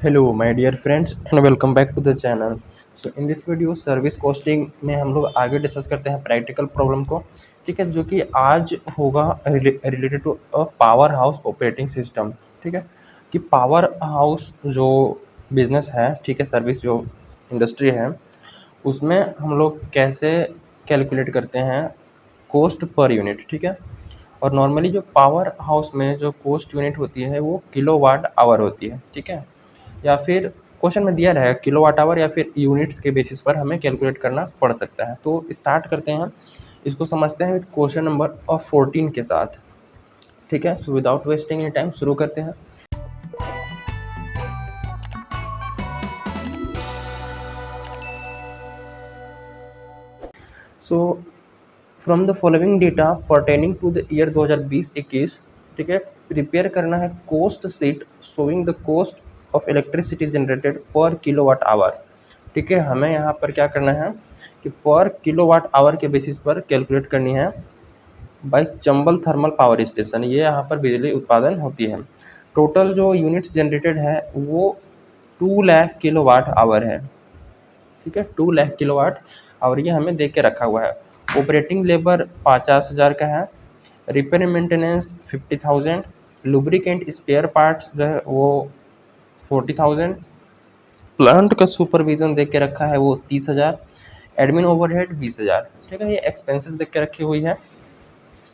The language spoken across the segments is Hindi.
Hello my dear friends and welcome back to the channel. So in this video service costing में हम लोग आगे डिस्कस करते हैं प्रैक्टिकल प्रॉब्लम को। ठीक है, जो कि आज होगा related to a power house operating system. ठीक है, कि पावर हाउस जो बिजनेस है, ठीक है, सर्विस जो इंडस्ट्री है, उसमें हम लोग कैसे कैलकुलेट करते हैं कॉस्ट पर यूनिट। ठीक है, और नॉर्मली जो पावर हाउस में जो कॉस्ट यूनिट होती है वो किलोवाट आवर होती है। ठीक है, या फिर क्वेश्चन में दिया रहेगा किलोवाट आवर या फिर यूनिट्स के बेसिस पर हमें कैलकुलेट करना पड़ सकता है। तो स्टार्ट करते हैं, इसको समझते हैं विद क्वेश्चन नंबर 14 के साथ। ठीक है, so without wasting any time शुरू करते हैं। So from the following data pertaining to the year 2020-21, ठीक है, प्रिपेयर करना है cost sheet showing the cost of electricity generated per kilowatt hour. ठीक है, हमें यहाँ पर क्या करना है कि पर किलोवाट आवर के बेसिस पर कैलकुलेट करनी है by Chambal thermal power station. ये यहाँ पर बिजली उत्पादन होती है। टोटल जो यूनिट्स जनरेटेड है वो 2 लाख किलोवाट आवर है। ठीक है, 2 लाख किलोवाट आवर ये हमें दे के रखा हुआ है। ऑपरेटिंग लेबर 50,000 का है, repair maintenance 50,000, lubricant spare parts जो है वो 40,000, प्लांट का सुपरविजन देख के रखा है वो 30,000, एडमिन ओवरहेड 20,000। ठीक है, ये एक्सपेंसेस देख के रखी हुई है।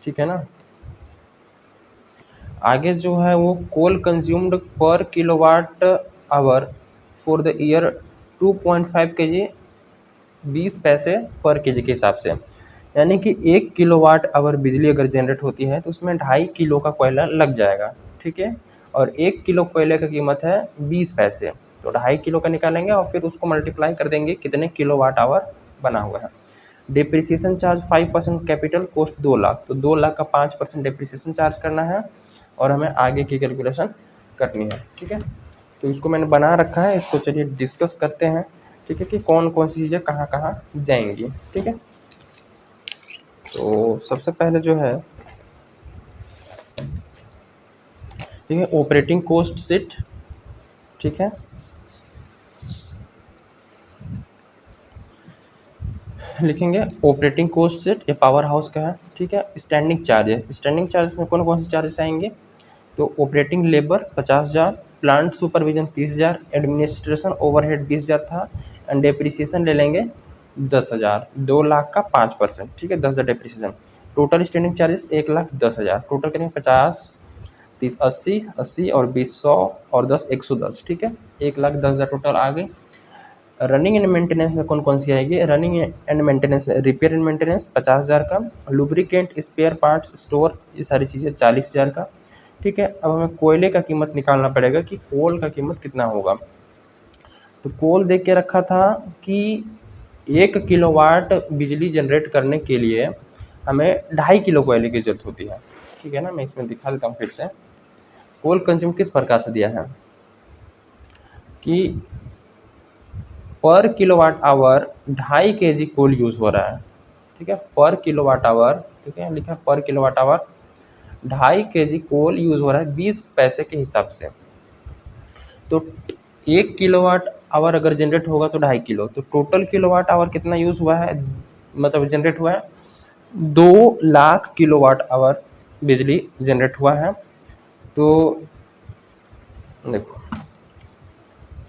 ठीक है ना, आगे जो है वो कोल कंज्यूम्ड पर kilowatt hour for the year 2.5 kg 20 पैसे पर केजी के हिसाब से, यानी कि 1 किलोवाट आवर बिजली अगर जनरेट होती है तो उसमें 2.5 किलो का कोयला लग जाएगा। ठीक है, और 1 किलो कोयले का कीमत है 20 पैसे, तो 2.5 किलो का निकालेंगे और फिर उसको मल्टीप्लाई कर देंगे कितने किलोवाट आवर बना हुआ है। Depreciation charge 5%, capital cost 2 lakh, तो 2 लाख का 5% डिप्रिसिएशन चार्ज करना है और हमें आगे की कैलकुलेशन करनी है। ठीक है, तो इसको मैंने बना रखा है, इसको चलिए डिस्कस करते हैं। ठीक है, कि कौन कौन सी चीज़ें कहाँ कहाँ जाएंगी। ठीक है, तो सबसे पहले जो है, ठीक है, ऑपरेटिंग कॉस्ट शीट। ठीक है, लिखेंगे ऑपरेटिंग कॉस्ट शीट, ये पावर हाउस का है। ठीक है, स्टैंडिंग चार्ज है, स्टैंडिंग चार्ज में कौन कौन से चार्जेस आएंगे, तो operating labour 50,000, plant supervision 30,000, administration overhead 20,000 था, एंड डेप्रिसिएशन ले लेंगे 10,000, 2 लाख का 5%। ठीक है, 10,000 depreciation. Total standing charges 1,10,000, total करेंगे 50, 30, 80, 80 और 20, 100 और 10, 110। ठीक है, 1,10,000 टोटल आ गई। रनिंग एंड मेंटेनेंस में कौन कौन सी आएगी, रनिंग एंड मेंटेनेंस में रिपेयर एंड मेंटेनेंस 50,000 का, लुब्रिकेंट स्पेयर पार्ट्स स्टोर ये सारी चीज़ें 40,000 का। ठीक है, अब हमें कोयले का कीमत निकालना पड़ेगा कि कोल का कीमत कितना होगा। तो कोल देख के रखा था कि 1 किलोवाट बिजली जनरेट करने के लिए हमें 2.5 किलो कोयले की जरूरत होती है। ठीक है ना, मैं इसमें दिखा देता हूँ फिर से। कोल कंज्यूम किस प्रकार से दिया है कि पर kilowatt our 2.5 kg coal use हो रहा है। ठीक है, पर किलोवाट आवर, ठीक है, लिखा है पर kilowatt our 2.5 kg coal use हो रहा है 20 पैसे के हिसाब से। तो 1 किलोवाट आवर अगर जनरेट होगा तो 2.5 किलो, तो टोटल किलोवाट आवर कितना यूज़ हुआ है, मतलब जनरेट हुआ है 2 लाख किलोवाट आवर बिजली जनरेट हुआ है। तो देखो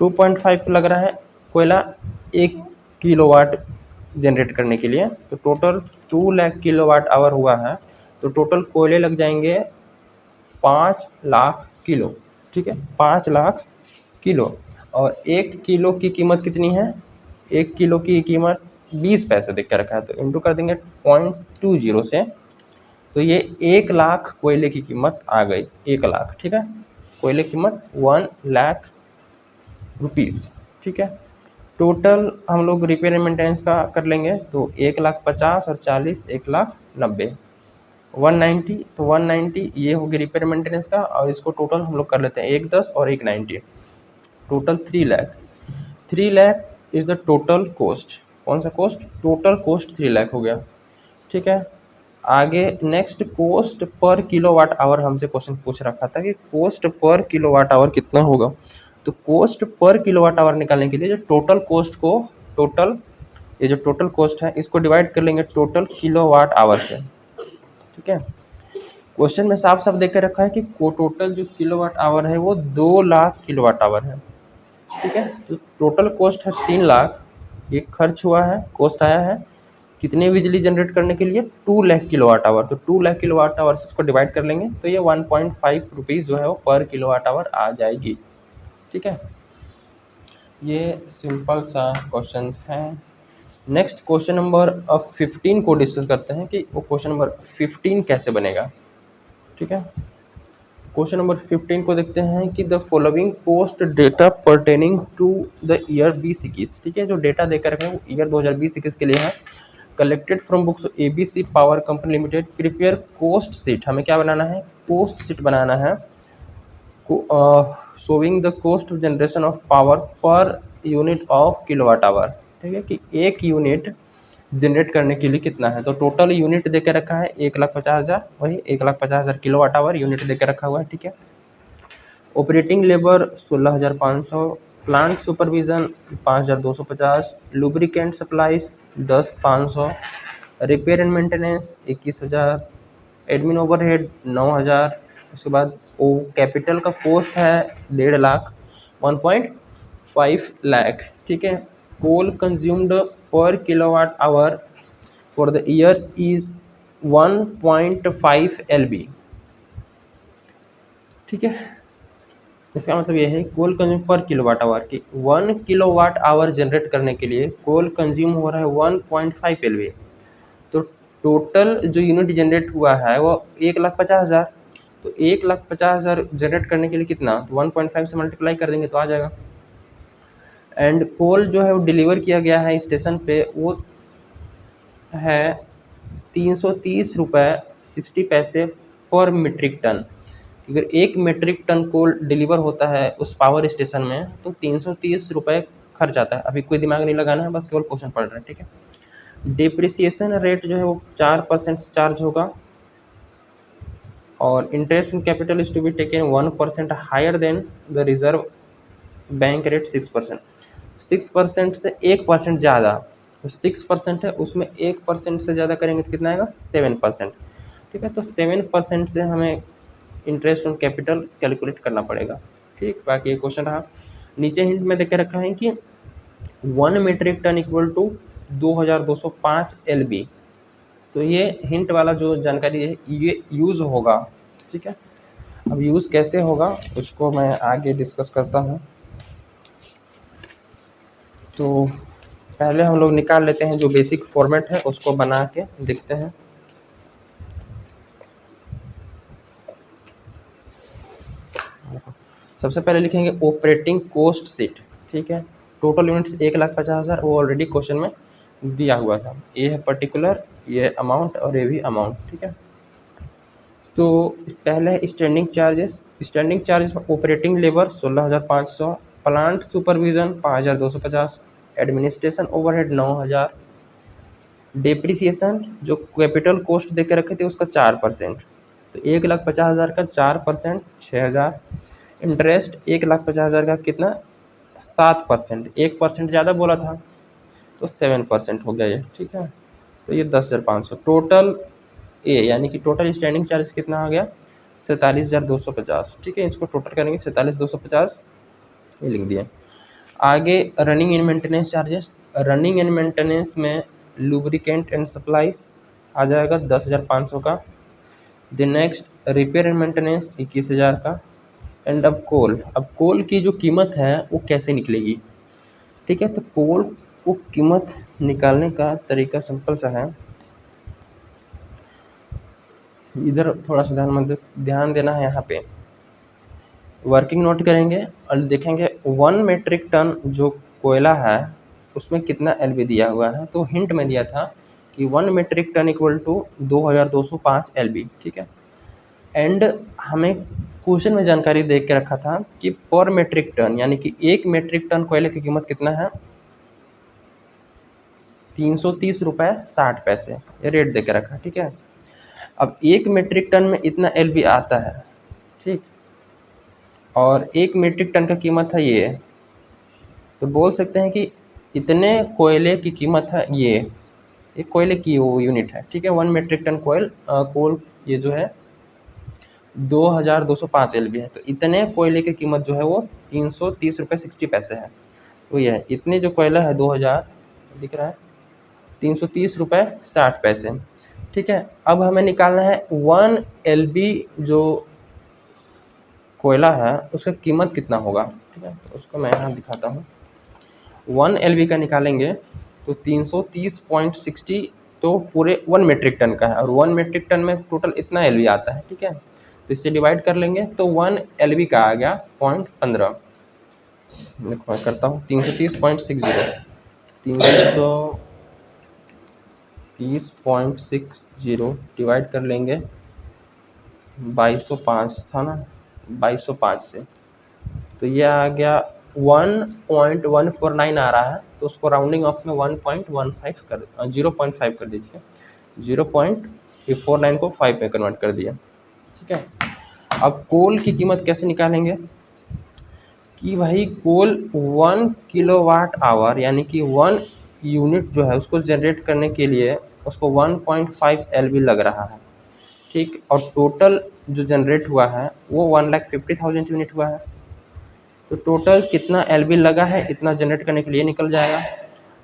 2.5 लग रहा है कोयला 1 किलोवाट जनरेट करने के लिए, तो टोटल 2 लाख किलोवाट आवर हुआ है। तो टोटल कोयले लग जाएंगे 5 लाख किलो। ठीक है, 5 लाख किलो, और 1 किलो की कीमत कितनी है, 1 किलो की कीमत 20 पैसे देख के रखा है, तो इंटू कर देंगे 0.20 से, तो ये 1 लाख कोयले की कीमत आ गई, 1 लाख। ठीक है, कोयले की कीमत 1 लाख रुपीज़। ठीक है, टोटल हम लोग रिपेयर एंड मेंटेनेंस का कर लेंगे, तो 1,50,000 और 40, 1,90,000, 190, तो 190 ये होगी रिपेयर मेंटेनेंस का, और इसको टोटल हम लोग कर लेते हैं 110 और 190, total 3 lakh. 3 lakh is the total cost. कौन सा कॉस्ट, टोटल कॉस्ट 3 लाख हो गया। ठीक है, आगे next cost per kilowatt our हमसे क्वेश्चन पूछ रखा था कि कॉस्ट पर किलोवाट आवर कितना होगा। तो कॉस्ट पर किलोवाट आवर निकालने के लिए जो टोटल कॉस्ट को टोटल ये जो टोटल कॉस्ट है इसको डिवाइड कर लेंगे टोटल किलोवाट आवर से, ठीक है। क्वेश्चन में साफ साफ देख के रखा है कि टोटल जो किलोवाट आवर है वो 2 लाख किलोवाट आवर है, ठीक है। तो टोटल कॉस्ट है 3 लाख, ये खर्च हुआ है, कॉस्ट आया है कितने बिजली जनरेट करने के लिए 2 लाख किलोवाट आवर। तो 2 लाख किलोवाट आवर से इसको डिवाइड कर लेंगे तो ये 1.5 रुपीज़ जो है वो पर किलोवाट आवर आ जाएगी, ठीक है। ये सिंपल सा क्वेश्चन है। नेक्स्ट क्वेश्चन नंबर 15 को डिस्कस करते हैं कि वो क्वेश्चन नंबर 15 कैसे बनेगा, ठीक है। क्वेश्चन नंबर 15 को देखते हैं कि the following post data pertaining to the year 2021, ठीक है। जो डेटा देकर रखे हैं वो ईयर 2020-21 के लिए है। Collected from books ABC power company limited, prepare cost sheet, हमें क्या बनाना है, कोस्ट शीट बनाना है, showing the cost of generation of power per unit of kilowatt hour, ठीक है, कि एक यूनिट जनरेट करने के लिए कितना है। तो टोटल यूनिट दे के रखा है 1,50,000, वही 1,50,000 किलोवाट आवर यूनिट दे के रखा हुआ है, ठीक है। Operating labour 16,500, plant supervision 5,250, lubricant supplies 10,500, repair and maintenance 21,000, admin overhead 9,000। उसके बाद वो कैपिटल का कॉस्ट है 1.5 लाख, 1.5 लाख, ठीक है। कोल कंज्यूम्ड पर kilowatt hour for the year is 1.5 LB, ठीक है। इसका मतलब ये है कोल कंज्यूम पर किलोवाट आवर की 1 किलोवाट आवर जनरेट करने के लिए कोल कंज्यूम हो रहा है 1.5 LB। तो टोटल जो यूनिट जनरेट हुआ है वो 1,50,000, तो 1,50,000 जनरेट करने के लिए कितना, तो 1.5 से मल्टीप्लाई कर देंगे तो आ जाएगा। एंड कोल जो है वो डिलीवर किया गया है स्टेशन पे वो है 330 रुपये 60 पैसे पर मीट्रिक टन। अगर 1 मीट्रिक टन कोल डिलीवर होता है उस पावर स्टेशन में तो 330 रुपये खर्च आता है। अभी कोई दिमाग नहीं लगाना है, बस केवल क्वेश्चन पढ़ रहे हैं, ठीक है। डिप्रिसिएशन रेट जो है वो 4% से चार्ज होगा और interest in capital is to be taken 1% higher than the Reserve Bank rate 6%। 6% से 1% ज़्यादा, तो 6% है उसमें 1% से ज़्यादा करेंगे तो कितना आएगा 7%, ठीक है। तो 7% से हमें इंटरेस्ट ऑन कैपिटल कैलकुलेट करना पड़ेगा, ठीक। बाकी ये क्वेश्चन रहा। नीचे हिंट में देख के रखा है कि 1 metric tonne equal to 2,205 LB। तो ये हिंट वाला जो जानकारी है ये यूज़ होगा, ठीक है। अब यूज़ कैसे होगा उसको मैं आगे डिस्कस करता हूँ। तो पहले हम लोग निकाल लेते हैं जो बेसिक फॉर्मेट है उसको बना के देखते हैं। सबसे पहले लिखेंगे ऑपरेटिंग कोस्ट शीट, ठीक है। टोटल यूनिट्स 1,50,000 वो ऑलरेडी क्वेश्चन में दिया हुआ था। ये है पर्टिकुलर, ये अमाउंट और ये भी अमाउंट, ठीक है। तो पहले है स्टैंडिंग चार्जेस। स्टैंडिंग चार्जेस में operating labour 16,500, plant supervision 5,250, administration overhead 9,000, depreciation जो कैपिटल कॉस्ट दे के रखे थे उसका 4%, तो 1,50,000 का 4% 6,000। इंटरेस्ट 1,50,000 का कितना 7%, 1% ज़्यादा बोला था तो 7% हो गया ये, ठीक है। तो ये 10,500 टोटल ए, यानी कि टोटल स्टैंडिंग चार्ज कितना आ गया 47,250, ठीक है। इसको टोटल करेंगे 47,250, ये लिख दिया। आगे running and maintenance charges. Running and maintenance में लुब्रिकेंट एंड सप्लाईज आ जाएगा 10,500 का। Then next repair and maintenance 21,000 का। एंड अब कोल की जो कीमत है वो कैसे निकलेगी, ठीक है। तो कोल को कीमत निकालने का तरीका सिंपल सा है, इधर थोड़ा सा ध्यान देना है। यहाँ पे वर्किंग नोट करेंगे और देखेंगे 1 मीट्रिक टन जो कोयला है उसमें कितना LB दिया हुआ है। तो हिंट में दिया था कि 1 metric tonne equal to 2,205 LB, ठीक है। एंड हमें क्वेश्चन में जानकारी दे के रखा था कि पर मीट्रिक टन, यानी कि 1 मीट्रिक टन कोयले की कीमत कितना है 330 रुपये 60 पैसे, ये रेट दे के रखा, ठीक है। अब 1 मीट्रिक टन में इतना LB आता है, ठीक। और 1 मीट्रिक टन का कीमत है ये, तो बोल सकते हैं कि इतने कोयले की कीमत है ये, एक कोयले की वो यूनिट है, ठीक है। 1 मीट्रिक टन कोल ये जो है 2205 LB है, तो इतने कोयले की कीमत जो है वो 330 रुपये 60 पैसे है। तो ये है, इतने जो कोयला है 2000 दिख रहा है 330 रुपये 60 पैसे, ठीक है। अब हमें निकालना है 1 LB जो कोयला है उसका कीमत कितना होगा, ठीक है। तो उसको मैं यहाँ दिखाता हूँ। 1 LB का निकालेंगे तो 330.60, तो पूरे 1 मीट्रिक टन का है, और 1 मीट्रिक टन में टोटल इतना LB आता है, ठीक है। तो इससे डिवाइड कर लेंगे तो 1 LB का आ गया 0.15। देखो मैं करता हूँ 330.60, 330.60 डिवाइड कर लेंगे 2205 था ना, 2205 से, तो ये आ गया 1.149 आ रहा है, तो उसको राउंडिंग ऑफ में 1.15 कर 0.5 कर दीजिए, 0.49 को 5 में कन्वर्ट कर दिया, ठीक है। अब कोल की कीमत कैसे निकालेंगे कि भाई कोल 1 किलोवाट आवर यानी कि 1 यूनिट जो है उसको जनरेट करने के लिए उसको 1.5 LB लग रहा है, ठीक। और टोटल जो जनरेट हुआ है वो 1,50,000 यूनिट हुआ है, तो टोटल कितना LB लगा है इतना जनरेट करने के लिए निकल जाएगा,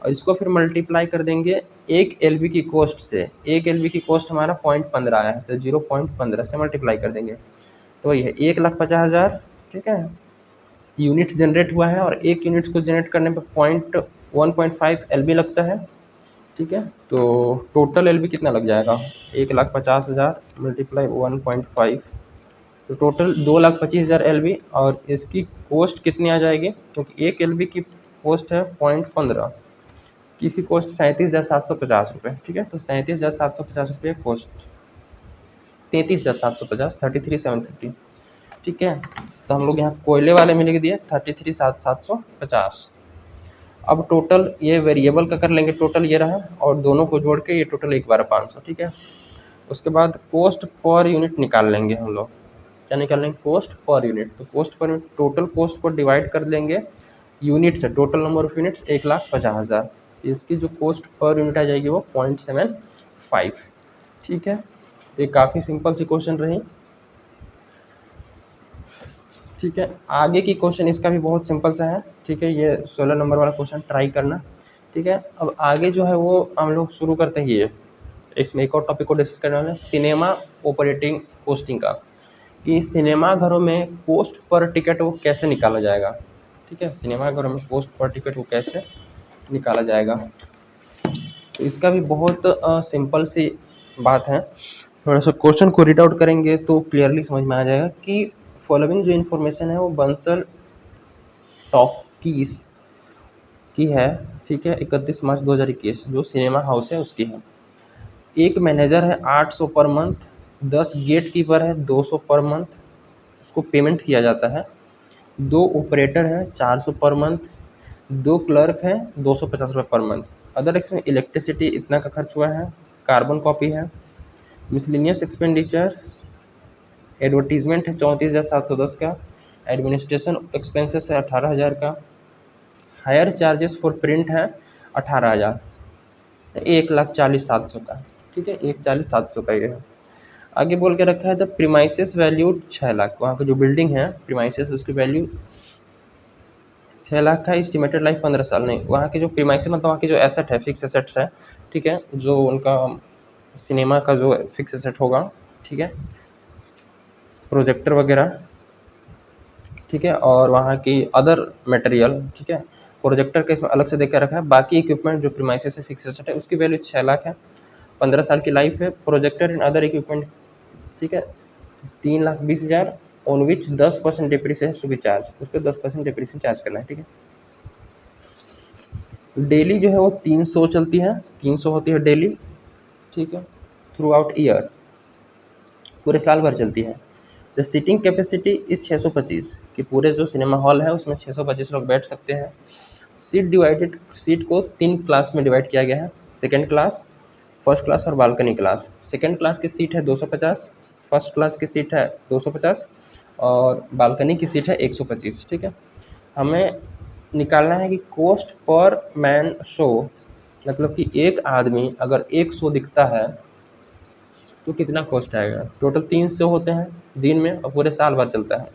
और इसको फिर मल्टीप्लाई कर देंगे 1 LB की कॉस्ट से। 1 LB की कॉस्ट हमारा 0.15 आया है, तो 0.15 से मल्टीप्लाई कर देंगे, तो वही है 1,50,000, ठीक है, यूनिट्स जनरेट हुआ है, और एक यूनिट्स को जनरेट करने पर 1.5 LB लगता है, ठीक है। तो टोटल LB कितना लग जाएगा 1,50,000 मल्टीप्लाई 1.5, तो टोटल 2,25,000 LB, और इसकी कॉस्ट कितनी आ जाएगी क्योंकि 1 LB की कॉस्ट है 0.15, की इसकी कॉस्ट 37,750 रुपये, ठीक है। तो 37,750 रुपये कॉस्ट, 33,750, 33,750, ठीक है। तो हम लोग यहाँ कोयले वाले में लिख दिए 33,750। अब टोटल ये वेरिएबल का कर लेंगे, टोटल ये रहा, और दोनों को जोड़ के ये टोटल 1,500, ठीक है। उसके बाद कॉस्ट पर यूनिट निकाल लेंगे हम लोग, क्या निकाल लेंगे कॉस्ट पर यूनिट, तो cost per unit total cost को डिवाइड कर देंगे यूनिट से, टोटल नंबर ऑफ यूनिट्स 1,50,000, इसकी जो कॉस्ट पर यूनिट आ जाएगी वो 0.75, ठीक है। तो ये काफ़ी सिंपल सी क्वेश्चन रही, ठीक है। आगे की क्वेश्चन इसका भी बहुत सिंपल सा है, ठीक है, ये 16 नंबर वाला क्वेश्चन ट्राई करना, ठीक है। अब आगे जो है वो हम लोग शुरू करते हैं, ये इसमें एक और टॉपिक को डिस्कस करने वाले हैं, सिनेमा ऑपरेटिंग कॉस्टिंग का, कि सिनेमा घरों में कॉस्ट पर टिकट वो कैसे निकाला जाएगा, ठीक है। सिनेमा घरों में कॉस्ट पर टिकट वो कैसे निकाला जाएगा, तो इसका भी बहुत सिंपल सी बात है। थोड़ा सा क्वेश्चन को रीड आउट करेंगे तो क्लियरली समझ में आ जाएगा कि फॉलोइंग जो इन्फॉर्मेशन है वो बंसल टॉकीज की है, ठीक है, 31 मार्च 2021 जो सिनेमा हाउस है उसकी है। एक मैनेजर है 800 पर मंथ, 10 गेट कीपर है 200 पर मंथ, उसको पेमेंट किया जाता है। 2 ऑपरेटर है 400 पर मंथ, 2 क्लर्क है 250 रुपये पर मंथ। अदर इसमें इलेक्ट्रिसिटी इतना का खर्च हुआ है, कार्बन कॉपी है, मिसलिनियस एक्सपेंडिचर, एडवर्टीजमेंट है 34,710 का, एडमिनिस्ट्रेशन एक्सपेंसेस है 18,000 का, हायर चार्जेस फॉर प्रिंट है 18,000, 1,40,700 का, ठीक है, 1,40,700 का ये है। आगे बोल के रखा है द प्रीमाइसेस वैल्यू 6 लाख, वहाँ का जो बिल्डिंग है प्रीमाइसेस उसकी वैल्यू 6 लाख का, एस्टिमेटेड लाइफ 15 साल। नहीं, वहाँ के जो प्रीमाइसेस मतलब वहाँ की जो एसेट है, फिक्स एसेट्स है, ठीक है, जो उनका सिनेमा का जो फिक्स एसेट होगा, ठीक है, प्रोजेक्टर वगैरह, ठीक है, और वहाँ की अदर मटेरियल, ठीक है, प्रोजेक्टर का इसमें अलग से देख कर रखा है। बाकी इक्विपमेंट जो प्रीमाइसेस से फिक्स एसेट है उसकी वैल्यू 6 लाख है, 15 साल की लाइफ है। प्रोजेक्टर एंड अदर इक्विपमेंट, ठीक है, 3,20,000, on which 10% depreciation to be charge, उस पर 10% डिप्रिसिएशन चार्ज करना है, ठीक है। डेली जो है वो 300 चलती है, 300 होती है डेली, ठीक है, थ्रू आउट ईयर, पूरे साल भर चलती है। द सीटिंग कैपेसिटी इस 625, कि पूरे जो सिनेमा हॉल है उसमें 625 लोग बैठ सकते हैं। सीट को 3 क्लास में डिवाइड किया गया है, सेकेंड क्लास, फर्स्ट क्लास और बालकनी क्लास। सेकेंड क्लास की सीट है 250, फर्स्ट क्लास की सीट है 250, और बालकनी की सीट है 125, ठीक है। हमें निकालना है कि कॉस्ट पर मैन शो, मतलब कि एक आदमी अगर एक शो दिखता है तो कितना कॉस्ट आएगा। टोटल 3 शो होते हैं दिन में और पूरे साल भर चलता है,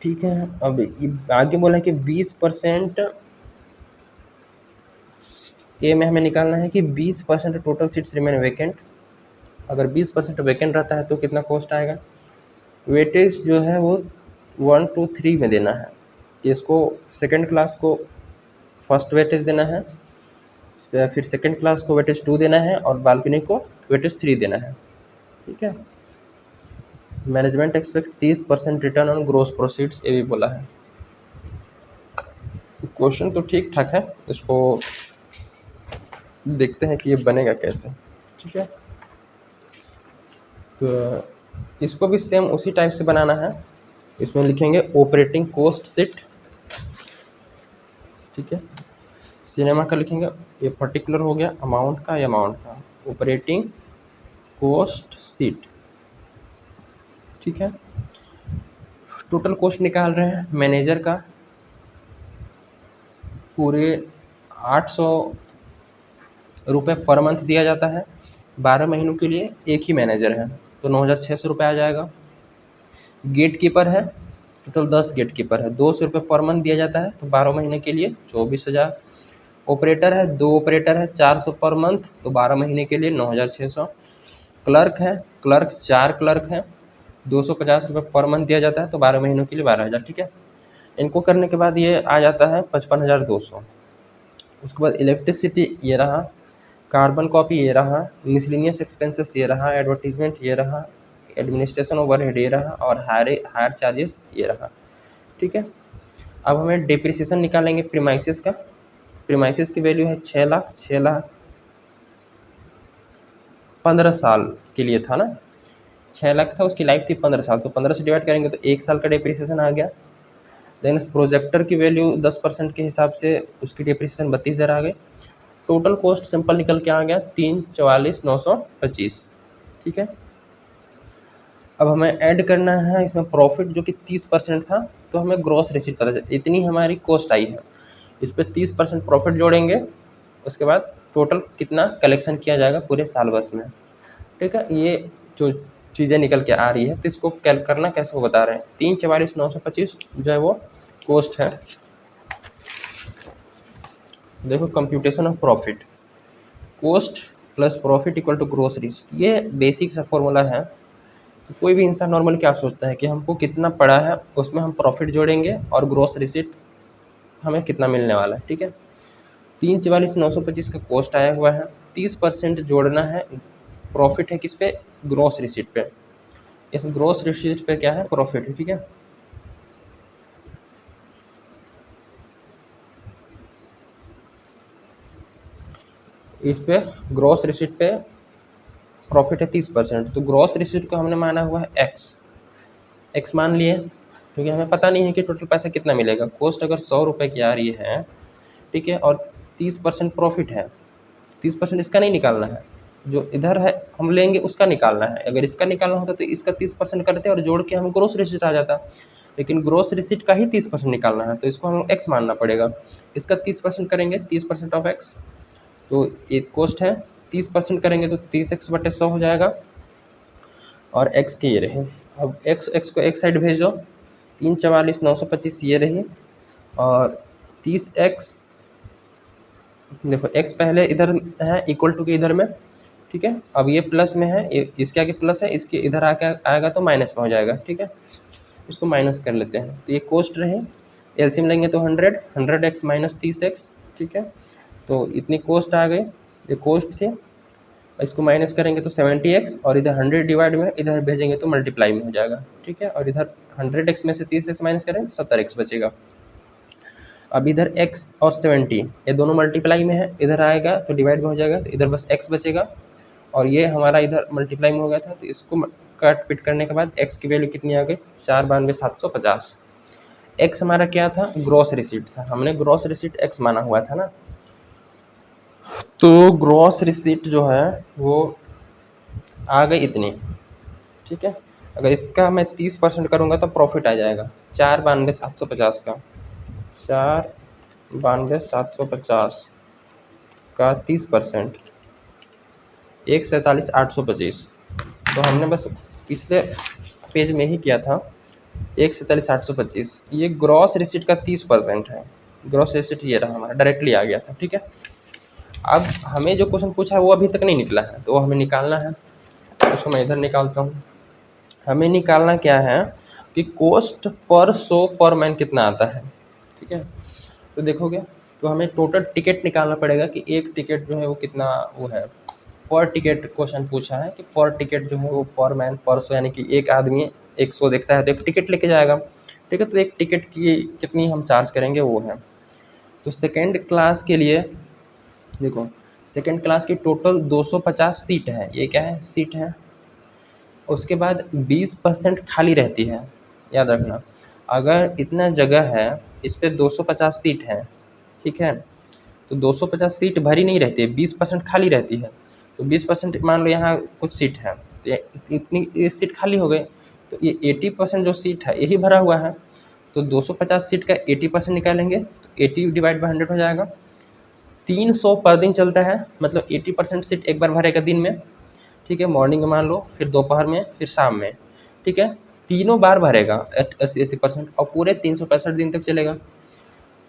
ठीक है। अब ये आगे बोला है कि 20% ए में हमें निकालना है कि 20% टोटल सीट्स रिमेन वैकेंट। अगर 20% वैकेंट रहता है तो कितना कॉस्ट आएगा। वेटेज जो है वो 1 to 3 में देना है। इसको सेकंड क्लास को फर्स्ट वेटेज देना है, फिर सेकंड क्लास को वेटेज 2 देना है और बालकनी को वेटेज 3 देना है, ठीक है। Management expect 30% return on gross proceeds, ये भी बोला है। क्वेश्चन तो ठीक ठाक है, इसको देखते हैं कि ये बनेगा कैसे, ठीक है। तो इसको भी सेम उसी टाइप से बनाना है। इसमें लिखेंगे ऑपरेटिंग कॉस्ट शीट, ठीक है। सिनेमा का लिखेंगे, ये पर्टिकुलर हो गया अमाउंट का, या अमाउंट का ऑपरेटिंग कॉस्ट शीट, ठीक है। टोटल कॉस्ट निकाल रहे हैं मैनेजर का, पूरे 800 रुपये पर मंथ दिया जाता है। 12 महीनों के लिए एक ही मैनेजर है तो 9,600 रुपये आ जाएगा। गेट कीपर है, टोटल 10 गेट कीपर है, 200 रुपये पर मंथ दिया जाता है तो 12 महीने के लिए 24,000। ऑपरेटर है, 2 ऑपरेटर है, 400 पर मंथ तो 12 महीने के लिए 9,600। क्लर्क है, क्लर्क 4 क्लर्क हैं, 250 रुपये पर मंथ दिया जाता है तो 12 महीनों के लिए 12,000, ठीक है। इनको करने के बाद ये आ जाता है 55,200। उसके बाद इलेक्ट्रिसिटी ये रहा, कार्बन कॉपी ये रहा, मिसलिनियस एक्सपेंसेस ये रहा, एडवर्टीजमेंट ये रहा, एडमिनिस्ट्रेशन ओवरहेड ये रहा और हायर चार्जेस ये रहा, ठीक है। अब हमें डिप्रिसिएशन निकालेंगे प्रीमाइसिस का। प्रीमाइसिस की वैल्यू है 6 लाख, 6 लाख 15 साल के लिए था ना, 6 लाख था, उसकी लाइफ थी 15 साल, तो 15 से डिवाइड करेंगे तो 1 साल का डिप्रिसिएशन आ गया। देन प्रोजेक्टर की वैल्यू 10% के हिसाब से उसकी डिप्रिसिएशन 32,000 आ गई। टोटल कॉस्ट सिंपल निकल के आ गया 344,925, ठीक है। अब हमें ऐड करना है इसमें प्रॉफिट जो कि 30% था, तो हमें ग्रॉस रिसीट पता चला इतनी हमारी कॉस्ट आई है, इस पर 30% प्रॉफिट जोड़ेंगे। उसके बाद टोटल कितना कलेक्शन किया जाएगा पूरे साल बस में, ठीक है। ये जो चीज़ें निकल के आ रही है तो इसको कैल करना कैसे वो बता रहे हैं। 344,925 जो है वो कॉस्ट है। देखो computation of profit, cost plus profit equal to gross receipt, ये बेसिक सा फॉर्मूला है। तो कोई भी इंसान नॉर्मल क्या सोचता है कि हमको कितना पड़ा है उसमें हम प्रॉफिट जोड़ेंगे और ग्रोस रिसीट हमें कितना मिलने वाला है, ठीक है। 344,925 का कॉस्ट आया हुआ है, 30% जोड़ना है, प्रॉफिट है किस पे, ग्रोस रिसीट पे। इस ग्रोस रिसीट पे क्या है, प्रॉफिट है, ठीक है। इस पे ग्रोस रिसीट पे प्रॉफिट है 30%, तो ग्रोस रिसीट को हमने माना हुआ है एक्स मान लिए, क्योंकि हमें पता नहीं है कि टोटल पैसा कितना मिलेगा। कॉस्ट अगर 100 रुपये की आ रही है, ठीक है, और 30% प्रॉफिट है, 30% इसका नहीं निकालना है, जो इधर है हम लेंगे उसका निकालना है। अगर इसका निकालना होता तो इसका 30% करते और जोड़ के हमें ग्रोस रिसीट आ जाता, लेकिन ग्रोस रिसीट का ही 30% निकालना है तो इसको हम एक्स मानना पड़ेगा। इसका 30% करेंगे, 30% ऑफ एक्स, तो ये कॉस्ट है, 30% करेंगे तो 30x/100 हो जाएगा और एक्स के ये रहे। अब एक्स को एक साइड भेज दो, 344,925 ये रही और 30x, देखो x पहले इधर है इक्वल टू के इधर में, ठीक है। अब ये प्लस में है, ये इसके आगे प्लस है, इसके इधर आके आएगा तो माइनस में हो जाएगा, ठीक है। इसको माइनस कर लेते हैं तो ये कॉस्ट रहे, एलसीएम लेंगे तो 100x माइनस 30x, ठीक है। तो इतनी कॉस्ट आ गई, ये कॉस्ट थी। इसको माइनस करेंगे तो 70x और इधर 100 डिवाइड में इधर भेजेंगे तो मल्टीप्लाई में हो जाएगा, ठीक है। और इधर 100x में से 30x माइनस करें 70x बचेगा। अब इधर x और 70 ये दोनों मल्टीप्लाई में है, इधर आएगा तो डिवाइड में हो जाएगा, तो इधर बस x बचेगा और ये हमारा इधर मल्टीप्लाई में हो गया था, तो इसको कट पिट करने के बाद x की वैल्यू कितनी आ गई, 492,750। x हमारा क्या था, ग्रॉस रिसीट था, हमने ग्रॉस रिसीट x माना हुआ था ना, तो ग्रॉस रिसीट जो है वो आ गई इतनी, ठीक है। अगर इसका मैं 30% करूँगा तो प्रॉफिट आ जाएगा 4,92,750 का, 4,92,750 का 30%, 1,47,825। तो हमने बस पिछले पेज में ही किया था 1,47,825। ये ग्रॉस रिसीट का 30% है। ग्रॉस रिसीट ये रहा हमारा, डायरेक्टली आ गया था। ठीक है, अब हमें जो क्वेश्चन पूछा है वो अभी तक नहीं निकला है, तो वो हमें निकालना है। उसको मैं इधर निकालता हूँ। हमें निकालना क्या है कि कॉस्ट पर शो पर मैन कितना आता है। ठीक है, तो देखोगे तो हमें टोटल टिकट निकालना पड़ेगा कि एक टिकट जो है वो कितना वो है। पर टिकट क्वेश्चन पूछा है कि पर टिकट जो है वो पर मैन पर शो, यानी कि एक आदमी एक शो देखता है तो एक टिकट लेके जाएगा। ठीक है, तो एक टिकट की कितनी हम चार्ज करेंगे वो है। तो सेकेंड क्लास के लिए देखो, सेकेंड क्लास की टोटल 250 सीट है। ये क्या है, सीट है। उसके बाद 20% खाली रहती है। याद रखना, अगर इतना जगह है, इस पे 250 सीट है, ठीक है, तो 250 सीट भरी नहीं रहती है, 20% खाली रहती है। तो 20% मान लो यहाँ कुछ सीट है, तो इतनी ये सीट खाली हो गई, तो ये 80% जो सीट है यही भरा हुआ है। तो 250 सीट का 80% निकालेंगे तो 80 डिवाइड बाई 100 हो जाएगा। 300 पर दिन चलता है, मतलब 80% सीट एक बार भरेगा दिन में। ठीक है, मॉर्निंग में मान लो, फिर दोपहर में, फिर शाम में। ठीक है, तीनों बार भरेगा 80% और पूरे 365 दिन तक चलेगा।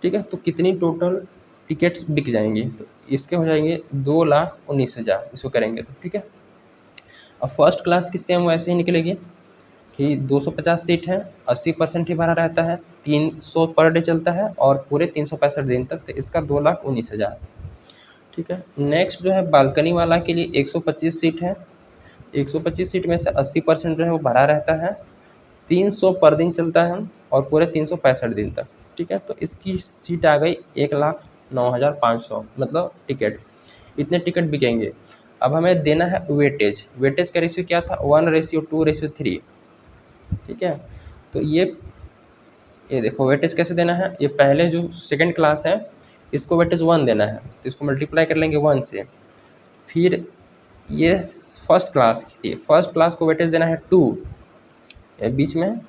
ठीक है, तो कितनी टोटल टिकट्स बिक जाएंगी, तो इसके हो जाएंगे 2,19,000 इसको करेंगे तो। ठीक है, अब फर्स्ट क्लास की सेम वैसे ही निकलेगी कि 250 सीट है, 80% ही भरा रहता है, 300 पर डे चलता है और पूरे 365 दिन तक, तो इसका 2,19,000। ठीक है, नेक्स्ट जो है बालकनी वाला के लिए 125 सीट है। 125 सीट में से 80% जो है वो भरा रहता है, 300 पर दिन चलता है और पूरे 365 दिन तक। ठीक है, तो इसकी सीट आ गई 1,09,500, मतलब टिकट, इतने टिकट बिकेंगे। अब हमें देना है वेटेज। वेटेज का रेशियो क्या था, 1:2:3। ठीक है, तो ये देखो वेटेज कैसे देना है। ये पहले जो सेकंड क्लास है इसको वेटेज 1 देना है, तो इसको मल्टीप्लाई कर लेंगे 1 से। फिर ये फर्स्ट क्लास की, फर्स्ट क्लास को वेटेज देना है 2। बीच में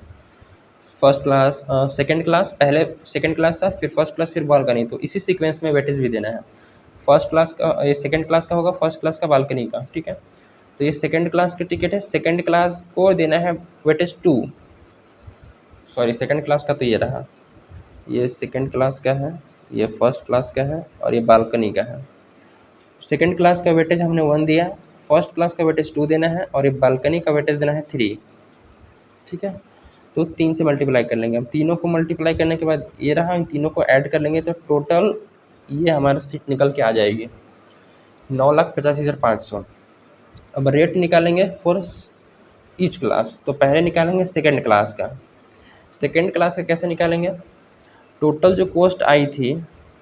फर्स्ट क्लास, सेकंड क्लास, पहले सेकंड क्लास था, फिर फर्स्ट क्लास, फिर बालकनी, तो इसी सीक्वेंस में वेटेज भी देना है। फर्स्ट क्लास का, ये सेकंड क्लास का होगा, फर्स्ट क्लास का बालकनी का। ठीक है, तो ये सेकंड क्लास की टिकट है, सेकंड क्लास को देना है वेटेज 2। सॉरी, सेकंड क्लास का तो ये रहा, ये सेकंड क्लास का है, ये फर्स्ट क्लास का है और ये बालकनी का है। सेकंड क्लास का वेटेज हमने 1 दिया, फर्स्ट क्लास का वेटेज 2 देना है और ये बालकनी का वेटेज देना है 3। ठीक है, तो 3 से मल्टीप्लाई कर लेंगे हम। तीनों को मल्टीप्लाई करने के बाद ये रहा, इन तीनों को ऐड कर लेंगे तो टोटल ये हमारा सीट निकल के आ जाएगी 9,85,500। अब रेट निकालेंगे फॉर ईच क्लास, तो पहले निकालेंगे सेकंड क्लास का। सेकंड क्लास का कैसे निकालेंगे, टोटल जो कॉस्ट आई थी,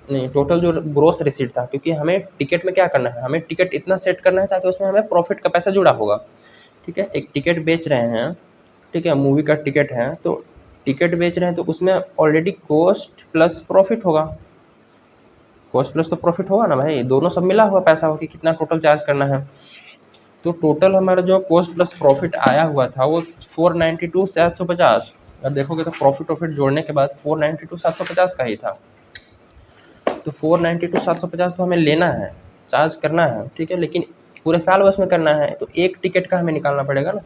नहीं, टोटल जो ग्रोस रिसीट था, क्योंकि हमें टिकट में क्या करना है, हमें टिकट इतना सेट करना है ताकि उसमें हमें प्रॉफिट का पैसा जुड़ा होगा। ठीक है, एक टिकट बेच रहे हैं, ठीक है, मूवी का टिकट है, तो टिकट बेच रहे हैं तो उसमें ऑलरेडी कॉस्ट प्लस प्रॉफिट होगा। कॉस्ट प्लस तो प्रॉफिट होगा ना भाई, दोनों सब मिला हुआ पैसा हो कि कितना टोटल चार्ज करना है। तो टोटल हमारा जो कॉस्ट प्लस प्रॉफिट आया हुआ था वो 492,750। अगर देखोगे तो प्रॉफिट जोड़ने के बाद 492,750 का ही था। तो 492,750 तो हमें लेना है, चार्ज करना है। ठीक है, लेकिन पूरे साल बस में करना है तो एक टिकट का हमें निकालना पड़ेगा ना।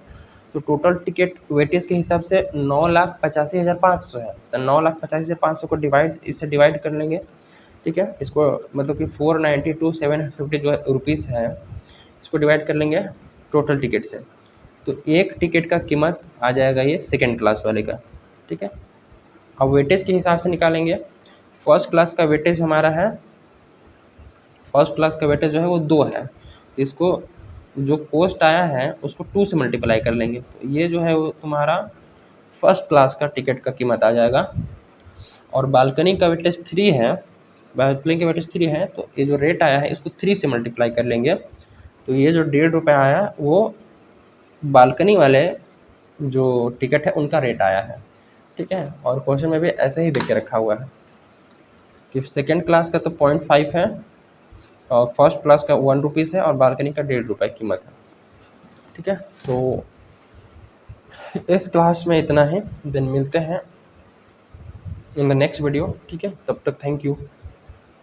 तो टोटल टिकट वेटेज के हिसाब से 9,85,500 है, तो 9,85,500 को इससे डिवाइड कर लेंगे। ठीक है, इसको मतलब कि 492,750 जो रुपीज़ है, इसको डिवाइड कर लेंगे टोटल टिकट से, तो एक टिकट का कीमत आ जाएगा ये सेकेंड क्लास वाले का। ठीक है, अब वेटेज के हिसाब से निकालेंगे। फर्स्ट क्लास का वेटेज हमारा है, फर्स्ट क्लास का वेटेज जो है वो 2 है, इसको जो कॉस्ट आया है उसको 2 से मल्टीप्लाई कर लेंगे, तो ये जो है वो तुम्हारा फर्स्ट क्लास का टिकट का कीमत आ जाएगा। और बालकनी का वेटेज 3 है, बालकनी का वेटेज 3 है, तो ये जो रेट आया है इसको 3 से मल्टीप्लाई कर लेंगे, तो ये जो 1.5 रुपये आया वो बालकनी वाले जो टिकट है उनका रेट आया है। ठीक है, और क्वेश्चन में भी ऐसे ही देख के रखा हुआ है कि सेकेंड क्लास का तो 0.5 है और फर्स्ट क्लास का 1 रुपीज़ है और बालकनी का 1.5 रुपये कीमत है। ठीक है, तो इस क्लास में इतना है, देन मिलते हैं इन द नेक्स्ट वीडियो, ठीक है, तब तक थैंक यू।